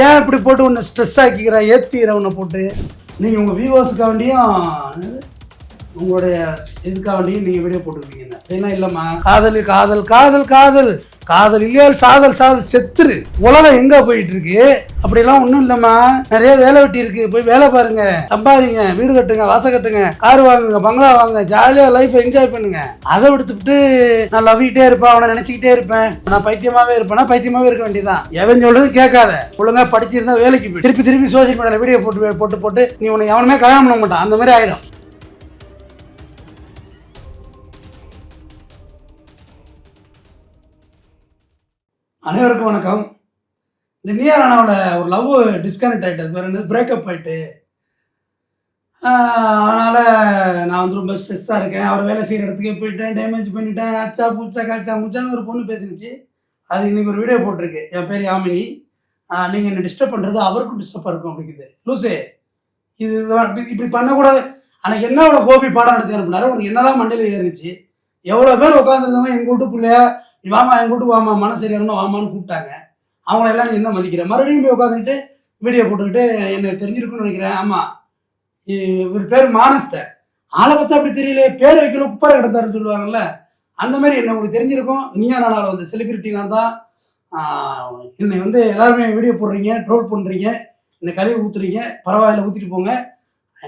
ஏன் இப்படி போட்டு உன்னை ஸ்ட்ரெஸ் ஆக்கிக்கிற ஏற்றிக்கிற உன்னை போட்டு நீங்கள் உங்கள் வியூவர்ஸுக்காக வேண்டியும் உங்களுடைய இதுக்காக வேண்டியும் நீங்கள் வீடியோ போட்டுருக்கீங்க அப்படின்னா இல்லைம்மா காதல் காதல் காதல் காதல் காதல் இல்லையா சாதல் சாதல் செத்துரு. உலகம் எங்க போயிட்டு இருக்கு? அப்படிலாம் ஒன்றும் இல்லைம்மா, நிறைய வேலை வெட்டி இருக்கு, போய் வேலை பாருங்க, சம்பாதிங்க, வீடு கட்டுங்க, வாசல் கட்டுங்க, கார் வாங்குங்க, பங்களா வாங்க, ஜாலியா லைஃப் என்ஜாய் பண்ணுங்க. அதை விடுத்துட்டு நான் லவ்கிட்டே இருப்பேன், அவனை நினைச்சுக்கிட்டே இருப்பேன், நான் பைத்தியமாவே இருப்பேன்னா பைத்தியமாவே இருக்க வேண்டியதான். எவன் சொல்றது கேட்காத, ஒழுங்கா படிச்சிருந்தா வேலைக்கு போய் திருப்பி திருப்பி சோசியல் மீடியால வீடியோ போட்டு போட்டு போட்டு நீ உன்னை எவனுமே கல்யாணம் பண்ண மாட்டான், அந்த மாதிரி ஆயிடும். அனைவருக்கும் வணக்கம். இந்த நீயா நானாவில் ஒரு லவ் டிஸ்கனெக்ட் ஆகிட்டது, வேறு என்னது பிரேக்கப் ஆகிட்டு, அதனால் நான் வந்து ரொம்ப ஸ்ட்ரெஸ்ஸாக இருக்கேன். அவர் வேலை செய்கிற இடத்துக்கே போயிட்டேன், டேமேஜ் பண்ணிட்டேன், அச்சா பூச்சா காச்சா முச்சான்னு ஒரு பொண்ணு பேசினுச்சு. அது இன்றைக்கி ஒரு வீடியோ போட்டிருக்கு, என் பேர் யாமினி, நீங்கள் என்னை டிஸ்டர்ப் பண்ணுறது அவருக்கும் டிஸ்டர்பாக இருக்கும் அப்படிங்குது. லூசே, இது இப்படி பண்ணக்கூடாது. அன்றைக்கி என்ன அவ்வளோ கோபி பாடம் எடுத்து அனுப்பினாரு, உனக்கு என்ன தான் மண்டையில் ஏறிச்சு? எவ்வளோ பேர் உட்காந்துருந்தவங்க எங்கள் வீட்டு பிள்ளையா நீ வாமா, என் கூட்டு வாமா, மனசு சரியாகணும் வாமான்னு கூப்பிட்டாங்க. அவங்களெல்லாம் நீ என்ன மதிக்கிற? மறுபடியும் போய் உட்காந்துக்கிட்டு வீடியோ போட்டுக்கிட்டு என்ன தெரிஞ்சிருக்குன்னு நினைக்கிறேன். ஆமாம், இவர் பேர் மானஸ்த, ஆளை பார்த்தா அப்படி தெரியல, பேர் வைக்கல குப்பரை கிடந்தாருன்னு சொல்லுவாங்கல்ல, அந்த மாதிரி என்ன உங்களுக்கு தெரிஞ்சிருக்கும். நீயா நானாவில் வந்து செலிபிரிட்டினா தான் என்னை வந்து எல்லாருமே வீடியோ போடுறீங்க, ட்ரோல் பண்ணுறீங்க, என்னை கழுவி ஊற்றுறீங்க. பரவாயில்ல, ஊற்றிட்டு போங்க.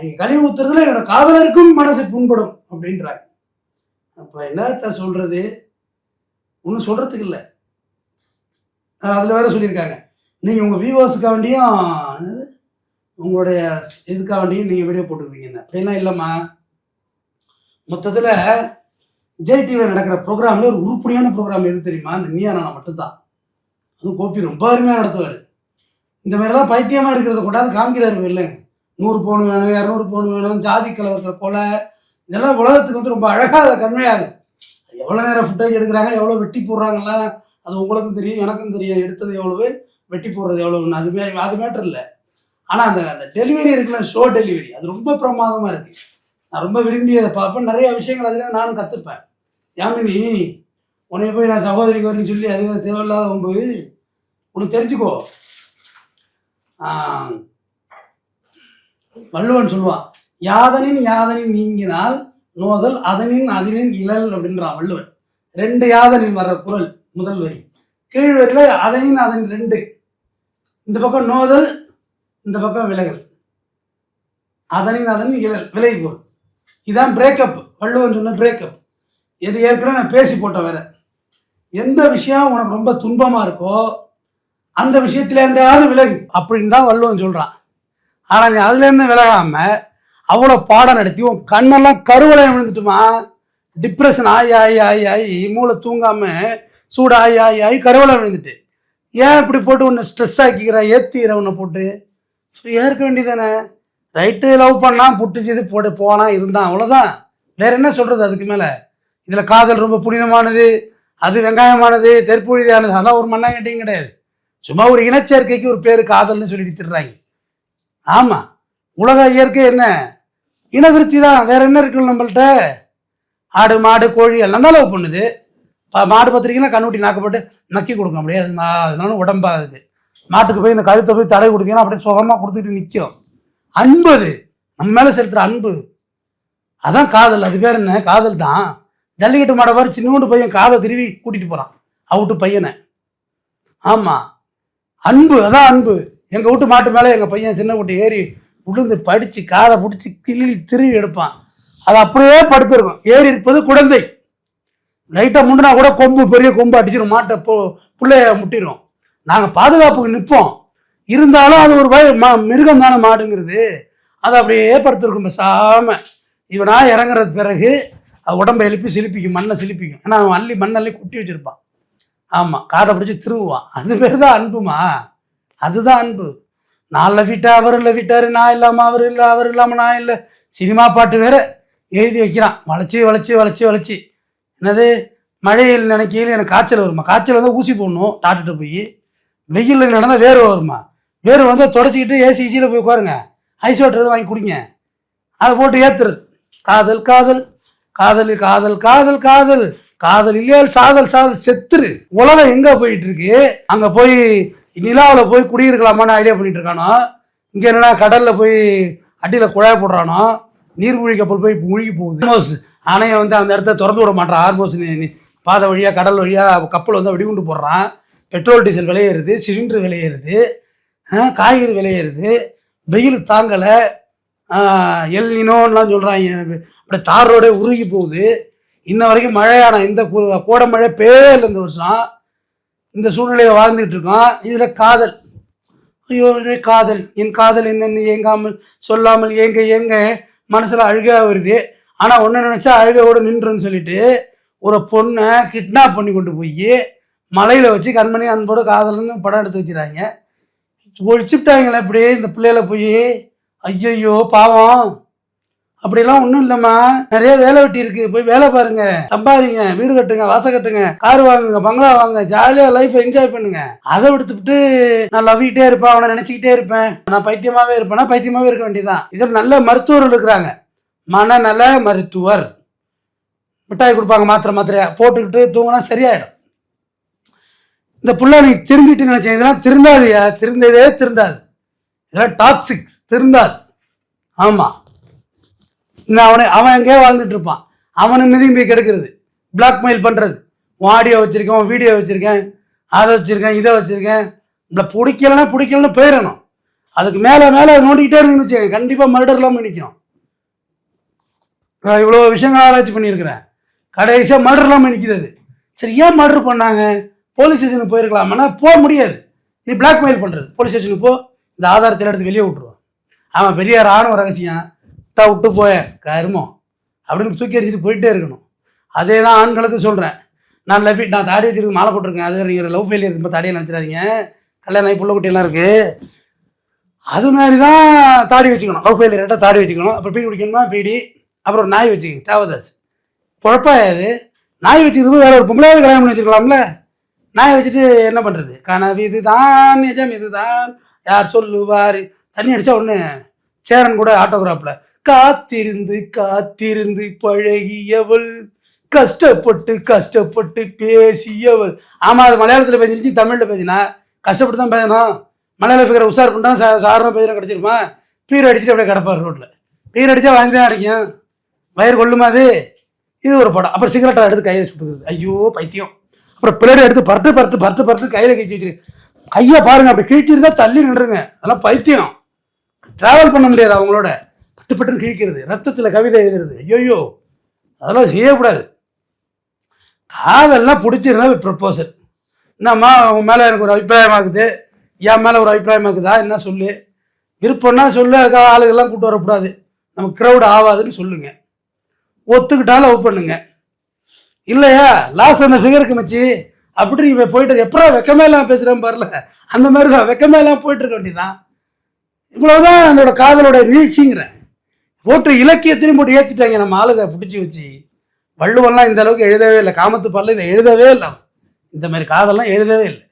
நீங்கள் கழுவி ஊற்றுறதுல என்னோட காதலருக்கும் மனசு புண்படும் அப்படின்றாங்க. அப்போ என்னத்த சொல்கிறது? ஒன்றும் சொல்கிறதுக்கு இல்லை. அதில் வேறு சொல்லியிருக்காங்க, நீங்கள் உங்கள் வியூவர்ஸுக்காக வேண்டியும் என்னது உங்களுடைய இதுக்காக வேண்டியும் நீங்கள் வீடியோ போட்டுருக்கீங்க அப்படின்லாம் இல்லைம்மா. மொத்தத்தில் விஜய் டிவியில் நடக்கிற ப்ரோக்ராமில் ஒரு உருப்படியான ப்ரோக்ராம் எது தெரியுமா? இந்த நீயா நானா மட்டும்தான். அதுவும் கோபி ரொம்ப அருமையாக நடத்துவார். இந்த மாதிரிலாம் பைத்தியமாக இருக்கிறத கொண்டாந்து காமிக்கிறாரு இல்லைங்க. 100 பவுன் வேணும், 200 பவுன் வேணும், ஜாதி கலவரத்தில் கொலை, இதெல்லாம் உலகத்துக்கு வந்து ரொம்ப அழகாக அதை கன்மையாகுது. எவ்வளோ நேரம் ஃபுட்டேஜ் எடுக்கிறாங்க, எவ்வளோ வெட்டி போடுறாங்கல்ல, அது உங்களுக்கும் தெரியும், எனக்கும் தெரியும். எடுத்தது எவ்வளவு, வெட்டி போடுறது எவ்வளோன்னு, அது மேட்டர் இல்லை. ஆனால் அந்த டெலிவரி இருக்குல்ல, ஷோ டெலிவரி, அது ரொம்ப பிரமாதமாக இருக்குது. நான் ரொம்ப விரும்பி அதை பார்ப்பேன். நிறைய விஷயங்கள் அதில் நானும் கற்றுப்பேன். யாமினி, உன்னைய போய் நான் சகோதரிக்கு வரேன்னு சொல்லி அது தேவையில்லாத போது உனக்கு தெரிஞ்சுக்கோ. வள்ளுவன் சொல்லுவான், யாதனின் யாதனின் நீங்கினால் நோதல் அதனின் அதனின் இழல் அப்படின்றான் வள்ளுவன். 2 யாதனின் வர்ற குறள் முதல் வரி, கீழ் வரியில் அதனின் அதனின் 2, இந்த பக்கம் நோதல், இந்த பக்கம் விலகல், அதனின் அதனின் இழல், விலகி போகுது. இதான் பிரேக்கப். வள்ளுவன் சொன்ன பிரேக்கப். எது ஏற்கனவே நான் பேசி போட்டேன். வேற எந்த விஷயம் உனக்கு ரொம்ப துன்பமாக இருக்கோ அந்த விஷயத்துலேருந்தாவது விலகு அப்படின்னு தான் வள்ளுவன் சொல்கிறான். ஆனால் நீ அதுலேருந்து விலகாமல் அவ்வளோ பாடம் நடத்தி உன் கண்ணெல்லாம் கருவளையம் விழுந்துட்டுமா, டிப்ரெஷன் ஆகி ஆகி ஆகி ஆகி மூளை தூங்காமல் சூடு ஆகி ஆகி ஆகி கருவளையம் விழுந்துட்டு, ஏன் இப்படி போட்டு உன்னை ஸ்ட்ரெஸ் ஆக்கிக்கிற ஏற்றிக்கிற உன்னை போட்டு ஏற்க வேண்டியதானே? ரைட்டு, லவ் பண்ணால் புட்டுச்சு போட்டு போனால் இருந்தான், அவ்வளோதான். வேற என்ன சொல்கிறது அதுக்கு மேலே? இதில் காதல் ரொம்ப புனிதமானது, அது வெங்காயமானது, தெற்புழுதியானது, அதெல்லாம் ஒரு மண்ணாங்கட்டியும் கிடையாது. சும்மா ஒரு இனச்சேர்க்கைக்கு ஒரு பேர் காதல்னு சொல்லிட்டு திடுறாங்க. ஆமாம், உலக இயற்கை என்ன? இனவிருத்தி தான், வேற என்ன இருக்குல்ல நம்மள்கிட்ட? ஆடு மாடு கோழி எல்லாம் தான் லவ் பண்ணுது. மாடு பத்திரிக்கைலாம் கண்ணுட்டி நாக்கப்பட்டு நக்கி கொடுக்க முடியாது, அதனால உடம்பாகுது. மாட்டுக்கு போய் இந்த கழுத்தை போய் தடை கொடுத்தீங்கன்னா அப்படியே சுகமாக கொடுத்துட்டு நிற்கும். அன்பு, அது நம்ம மேலே செலுத்துகிற அன்பு, அதான் காதல். அது பேர் என்ன? காதல் தான். ஜல்லிக்கட்டு மாடை பாரு, சின்னோண்டு பையன் காதை திருவி கூட்டிகிட்டு போகிறான் அவுட்டு பையனை. ஆமாம், அன்பு, அதான் அன்பு. எங்கள் வீட்டு மாட்டு மேலே எங்கள் பையன் சின்ன குட்டி ஏறி உளுந்து படித்து காதை பிடிச்சி கிள்ளி திருவி எடுப்பான். அது அப்படியே படுத்துருக்கும். ஏறி இருப்பது குழந்தை. லைட்டாக முண்டுனா கூட கொம்பு, பெரிய கொம்பு அடிச்சிடும், மாட்டை பிள்ளைய முட்டிடும். நாங்கள் பாதுகாப்புக்கு நிற்போம், இருந்தாலும் அது ஒரு மிருகம் தானே மாடுங்கிறது. அது அப்படியே படுத்துருக்கும் பேசாமல். இவனா இறங்குறது பிறகு அது உடம்பை எழுப்பி சிலிப்பிக்கும், மண்ணை சிலிப்பிக்கும். ஏன்னா அவன் அள்ளி மண்ணள்ளி குட்டி வச்சுருப்பான். ஆமாம், காதை பிடிச்சி திருவுவான். அது பேர் தான் அன்புமா, அதுதான் அன்பு. நான் லவ்விட்டா அவர் லவ்விட்டார், நான் இல்லாமல் அவர் இல்லை, அவர் இல்லாமல் நான் இல்லை. சினிமா பாட்டு வேற எழுதி வைக்கிறான், வளைச்சி வளைச்சி வளைச்சி வளைச்சி. என்னது, மழையில் நினைக்கையில் எனக்கு காய்ச்சல் வருமா? காய்ச்சல் வந்தால் ஊசி போடணும் டாக்டர்கிட்ட போய். வெயிலில் நடந்தால் வேர்வை வருமா? வேர்வை வந்தால் தொடச்சிக்கிட்டு ஏசியில் போய் உட்காருங்க, ஐஸ் வாட்டர் வாங்கி குடிங்க, அதை போட்டு ஏற்றுறது. காதல் காதல் காதல் காதல் காதல் காதல் காதல் இல்லையா சாதல் சாதல் செத்துரு. உலகம் எங்கே போயிட்டு இருக்கு? அங்கே போய் நிலாவில் போய் குடியிருக்கலாமான்னு ஐடியா பண்ணிட்டு இருக்கானோ, இங்கே என்னன்னா கடலில் போய் அடியில் குழாய் போடுறானோ, நீர்மூழ்கி கப்பல் போய் மூழ்கி போகுது. ஹார்மோஸ் அணையை வந்து அந்த இடத்த திறந்து விட மாட்டான். ஹார்மோஸ் பாதை வழியாக கடல் வழியாக கப்பல் வந்து வெடிகுண்டு போடுறான். பெட்ரோல் டீசல் விலையேறுது, சிலிண்டர் விலையேறுது, காய்கறி விலையேறுது, வெயில் தாங்கலை, எல்னினோன்னெலாம் சொல்கிறாங்க. அப்படி தார் ரோடே உருகி போகுது. இன்ன வரைக்கும் மழையான இந்த கோடை மழை பெய்யவே இல்லை இந்த வருஷம். இந்த சூழ்நிலையில் வாழ்ந்துகிட்டு இருக்கோம். இதில் காதல், ஐயோ காதல், என் காதல் என்னென்னு ஏங்காமல் சொல்லாமல் ஏங்க ஏங்க மனசில் அழுகா வருது. ஆனால் ஒன்று நினச்சா அழுகையோடு நின்றுன்னு சொல்லிட்டு ஒரு பொண்ணை கிட்னாப் பண்ணி கொண்டு போய் மலையில் வச்சு கண்மணி அன்போட காதல்னு படம் எடுத்து வச்சுறாங்க. ஒழிச்சுட்டாங்களே இப்படியே இந்த பிள்ளைகளை போய். ஐயோ பாவம். அப்படிலாம் ஒன்றும் இல்லைம்மா, நிறைய வேலை வெட்டி இருக்கு, போய் வேலை பாருங்க, சம்பாதிங்க, வீடு கட்டுங்க, வாசல் கட்டுங்க, கார் வாங்குங்க, பங்களா வாங்க, ஜாலியாக லைஃப் என்ஜாய் பண்ணுங்க. அதை விடுத்துட்டு நான் லவ்விட்டே இருப்பேன், அவனை நினச்சிக்கிட்டே இருப்பேன், நான் பைத்தியமாகவே இருப்பேன்னா பைத்தியமாகவே இருக்க வேண்டியதான். இதில் நல்ல மருத்துவர்கள் இருக்கிறாங்க, மனநல மருத்துவர். மிட்டாய் கொடுப்பாங்க, மாத்திரையா போட்டுக்கிட்டு தூங்கினா சரியாயிடும். இந்த புள்ள நீ திருந்திட்டு நினைச்சேன், இதெல்லாம் திருந்தாதுயா, திருந்தவே திருந்தாது, இதெல்லாம் டாக்ஸிக், திருந்தாது. ஆமாம், அவன் எங்கேயோ வாழ்ந்துட்டு இருப்பான், அவனை மிதியும் போய் கெடுக்கிறது, பிளாக்மெயில் பண்ணுறது. ஆடியோ வச்சுருக்கேன், வீடியோ வச்சுருக்கேன், அதை வச்சுருக்கேன், இதை வச்சுருக்கேன். இல்லை பிடிக்கலன்னு போயிடணும். அதுக்கு மேலே நோண்டிக்கிட்டே இருந்துன்னு வச்சுக்கேன், கண்டிப்பாக மர்டர்லாம் நிற்கும். இவ்வளோ விஷயங்கள் ஆராய்ச்சி பண்ணியிருக்கிறேன், கடைசியாக மர்டர்லாம் நிற்கிது. அது சரி, ஏன் மர்டர் பண்ணாங்க? போலீஸ் ஸ்டேஷனுக்கு போயிருக்கலாமான்னா போக முடியாது. நீ பிளாக்மெயில் பண்ணுறது, போலீஸ் ஸ்டேஷனுக்கு போ, இந்த ஆதாரத்தில் எடுத்து வெளியே விட்டுருவான். அவன் பெரிய ராணுவ ரகசியம், விட்டு போய கருமோ அப்படின்னு தூக்கி அடிச்சுட்டு போயிட்டே இருக்கணும். அதே தான் ஆண்களுக்கு சொல்கிறேன். நான் தாடி வச்சுருக்கு, மாலை போட்டிருக்கேன். அது நீங்கள் லவ் ஃபெயிலியர் இருக்கும்போது தாடியை நினச்சிடாதீங்க, கல்யாணம் ஆகி புள்ள குட்டியெல்லாம் இருக்குது. அது மாதிரி தான் தாடி வச்சுக்கணும். லவ் ஃபெயிலியர் கேட்டால் தாடி வச்சுக்கணும். அப்புறம் பீடி குடிக்கணுமா பீடி, அப்புறம் ஒரு நாய் வச்சுக்க, தேவதாஸ். குழப்பாயாது, நாய் வச்சுக்கிறது வேற ஒரு பொம்பளையாவது கல்யாணம் பண்ணி வச்சுருக்கலாம்ல. நாயை வச்சுட்டு என்ன பண்ணுறது? கனவு இதுதான், நிஜம் இதுதான், யார் சொல்லுவார். தண்ணி அடித்தா ஒன்று சேரன் கூட ஆட்டோகிராஃபில் காத்திருந்து பழகியவள், கஷ்டப்பட்டு பேசியவள். ஆமாம், அது மலையாளத்தில் பேசிருச்சு, தமிழில் பேசினா கஷ்டப்பட்டு தான் பேசணும். மலையாள ஃபிகரை உஷார் பண்ணிட்டா சாதாரண பேசினா கிடச்சிருமா? பீர் அடிச்சுட்டு அப்படியே கிடப்பார் ரோட்டில். பீர் அடித்தா வாங்கி தான் அடிக்கும், வயிறு கொள்ளுமா அது. இது ஒரு படம். அப்புறம் சிகரெட்டை எடுத்து கையில் சுட்டுக்கிறது, ஐயோ பைத்தியம். அப்புறம் பிளேடை எடுத்து பரட்டு கையில் கிழிச்சு வச்சிரு, கையை பாருங்க, அப்படி கிழிச்சிருந்தா தள்ளி நின்றுங்க. அதெல்லாம் பைத்தியம். ட்ராவல் பண்ண முடியாது அவங்களோட, பட்டுன்னு கிழிக்கிறது, ரத்தத்தில் கவிதை எழுதுறது, ஐயோ அதெல்லாம் செய்யக்கூடாது. காதெல்லாம் பிடிச்சிருந்தா ப்ரப்போசல். என்னம்மா உன் மேலே எனக்கு ஒரு அபிப்பிராயமாக்குது, என் மேலே ஒரு அபிப்பிராயமாக்குதா, என்ன சொல்லு, விருப்பம்னா சொல்லு. அதுக்காக ஆளுகள்லாம் கூப்பிட்டு வரக்கூடாது, நம்ம க்ரௌட் ஆகாதுன்னு சொல்லுங்க. ஒத்துக்கிட்டாலும் லவ் பண்ணுங்க. இல்லையா லாஸ்ட் அந்த ஃபிகருக்கு மச்சி அப்படி போயிட்டு எப்படா வெக்கமே எல்லாம் பேசுகிறேன் பாருல, அந்த மாதிரி தான் வெக்கமே எல்லாம் போயிட்டு இருக்க வேண்டியதான். இவ்வளவுதான் அதோட காதலோட நீட்சிங்கிறேன். போட்டு இலக்கியத்திலையும் போட்டு ஏற்றிட்டாங்க நம்ம ஆளுதை பிடிச்சி வச்சு. வள்ளுவன்லாம் இந்த அளவுக்கு எழுதவே இல்லை, காமத்து பல்ல இதை எழுதவே இல்லை, இந்த மாதிரி காதெல்லாம் எழுதவே இல்லை.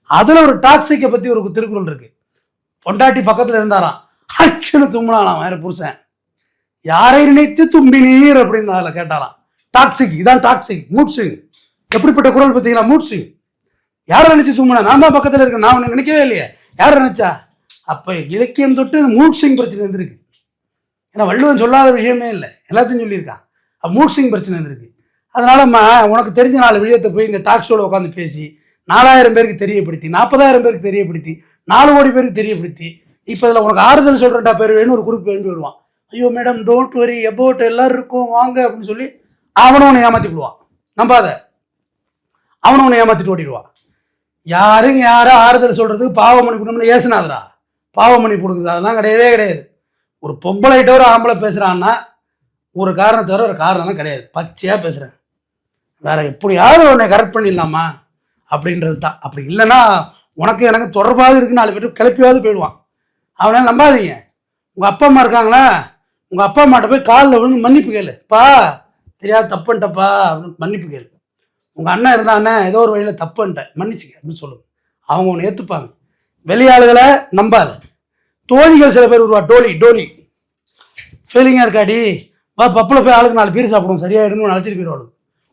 அதில் ஒரு டாக்ஸிக்கை பற்றி ஒரு திருக்குறள் இருக்கு. பொண்டாட்டி பக்கத்தில் இருந்தாராம், அச்சுன்னு தும்பினாலாம் வேற புருஷன், யாரை நினைத்து தும்பினீர் அப்படின்னு அதில் கேட்டாலாம். டாக்ஸிக், இதான் டாக்ஸிக், மூட் ஸ்விங். எப்படிப்பட்ட குரல் பார்த்தீங்களா? Mood swing. யாரை நினைச்சு தும்பினா? நான் தான் பக்கத்தில் இருக்கேன், நான் உன்னை நினைக்கவே இல்லையே, யாரை நினைச்சா? அப்போ இலக்கியம் தொட்டு மூட் ஸ்விங் பிரச்சனை இருந்திருக்கு. ஏன்னா வள்ளுவன் சொல்லாத விஷயமே இல்லை, எல்லாத்தையும் சொல்லியிருக்கான். அப்போ மூட் ஸ்விங் பிரச்சனை இருந்திருக்கு. அதனாலம்மா உனக்கு தெரிஞ்ச 4 விஷயத்தை போய் இந்த டாக் ஷோவில் உட்காந்து பேசி 4000 பேருக்கு தெரியப்படுத்தி, 40,000 பேருக்கு தெரியப்படுத்தி, 4 கோடி பேருக்கு தெரியப்படுத்தி, இப்போ இதில் உனக்கு ஆறுதல் சொல்கிறேன்டா பேர் வேணும் ஒரு குரூப் வேண்டி வருவான். ஐயோ மேடம் டோன்ட் வரி அபவுட், எல்லாரும் இருக்கும் வாங்க அப்படின்னு சொல்லி அவனும் உன்னை ஏமாற்றி விடுவான். நம்பாத, அவனும் உன்னை ஏமாற்றிட்டு ஓடிடுவான். யாரும் ஆறுதல் சொல்கிறதுக்கு பாவமணி கொடுக்கணும்னு ஏசுனாதரா, பாவமணி கொடுக்குது, அதெல்லாம் கிடையவே கிடையாது. ஒரு பொம்பளைகிட்ட ஒரு ஆம்பளை பேசுகிறான்னா ஒரு காரணத்தை தவிர ஒரு காரணம் தான் கிடையாது, பச்சையாக பேசுகிறேன். வேற எப்படியாவது உன்னை கரெக்ட் பண்ணிடலாமா அப்படின்றது தான். அப்படி இல்லைன்னா உனக்கு எனக்கு தொடர்பாக இருக்குன்னு 4 பேர் கிளப்பியாவது போயிடுவான். அவனால நம்பாதீங்க. உங்கள் அப்பா அம்மா இருக்காங்களா, உங்கள் அப்பா அம்மாட்ட போய் காலில் விழுந்து மன்னிப்பு கேளு, பா தெரியாது தப்புன்ட்டப்பா அப்படின்னு மன்னிப்பு கேளு. உங்கள் அண்ணன் இருந்தா அண்ணன் ஏதோ ஒரு வழியில் தப்புன்ட்டேன் மன்னிச்சுக்க அப்படின்னு சொல்லுங்க, அவங்க ஒன்று ஏற்றுப்பாங்க. வெளியாளுகளை நம்பாத. தோழிகள் சில பேர் வருவா, டோலி ஃபீலிங்காக இருக்காடி வா பப்பில் போய் ஆளுக்கு 4 பீர் சாப்பிடுவோம் சரியாயிடுன்னு அழைச்சிட்டு போயிடுவாங்க.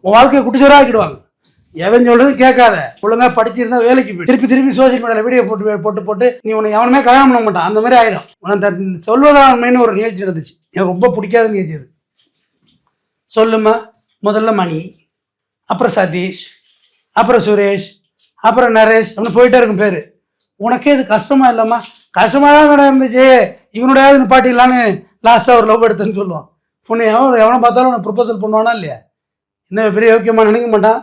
உன் வாழ்க்கையை குட்டிச்சோராக ஆக்கிடுவாங்க. எவன் சொல்றது கேட்காத, ஒழுங்கா படிச்சிருந்தா வேலைக்கு போய் திருப்பி திருப்பி சோசியல் மீடியாவில் வீடியோ போட்டு நீ உன்னை எவனுமே கல்யாணம் பண்ண மாட்டான், அந்த மாதிரி ஆகிடும். உனக்கு சொல்வதாண்மைன்னு ஒரு நிகழ்ச்சி இருந்துச்சு, எனக்கு ரொம்ப பிடிக்காத நிகழ்ச்சி அது. சொல்லுமா, முதல்ல மணி, அப்புறம் சதீஷ், அப்புறம் சுரேஷ், அப்புறம் நரேஷ் அப்படின்னு போயிட்டே இருக்கும் பேர். உனக்கே இது கஷ்டமா இல்லைம்மா? கஷ்டமாக தான் கடை இருந்துச்சு, இவனுடையாவது நிப்பாட்டிடலான்னு லாஸ்ட்டாக ஒரு லவ் எடுத்துன்னு சொல்லுவான். உன்னை எவனை பார்த்தாலும் உன்னை ப்ரொபோசல் பண்ணுவானா இல்லையா? இந்த பெரிய யோக்கியமாக நினைக்க மாட்டான்.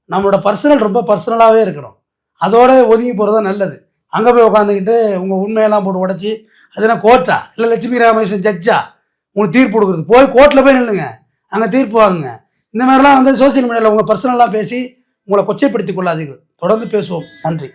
நம்மளோட பர்சனல் ரொம்ப பர்சனலாகவே இருக்கணும், அதோட ஒதுங்கி போகிறது தான் நல்லது. அங்கே போய் உட்காந்துக்கிட்டு உங்கள் உண்மையெல்லாம் போட்டு உடச்சி, அதுனா கோர்ட்டா இல்லை லட்சுமி ராமகிருஷ்ணன் ஜட்ஜா உங்களுக்கு தீர்ப்பு கொடுக்குறது? போய் கோர்ட்டில் போய் நில்லுங்க, அங்கே தீர்ப்பு வாங்குங்க. இந்த மாதிரிலாம் சோசியல் மீடியாவில் உங்கள் பர்சனலாக பேசி உங்களை கொச்சைப்படுத்திக் கொள்ளாதீர்கள். தொடர்ந்து பேசுவோம். நன்றி.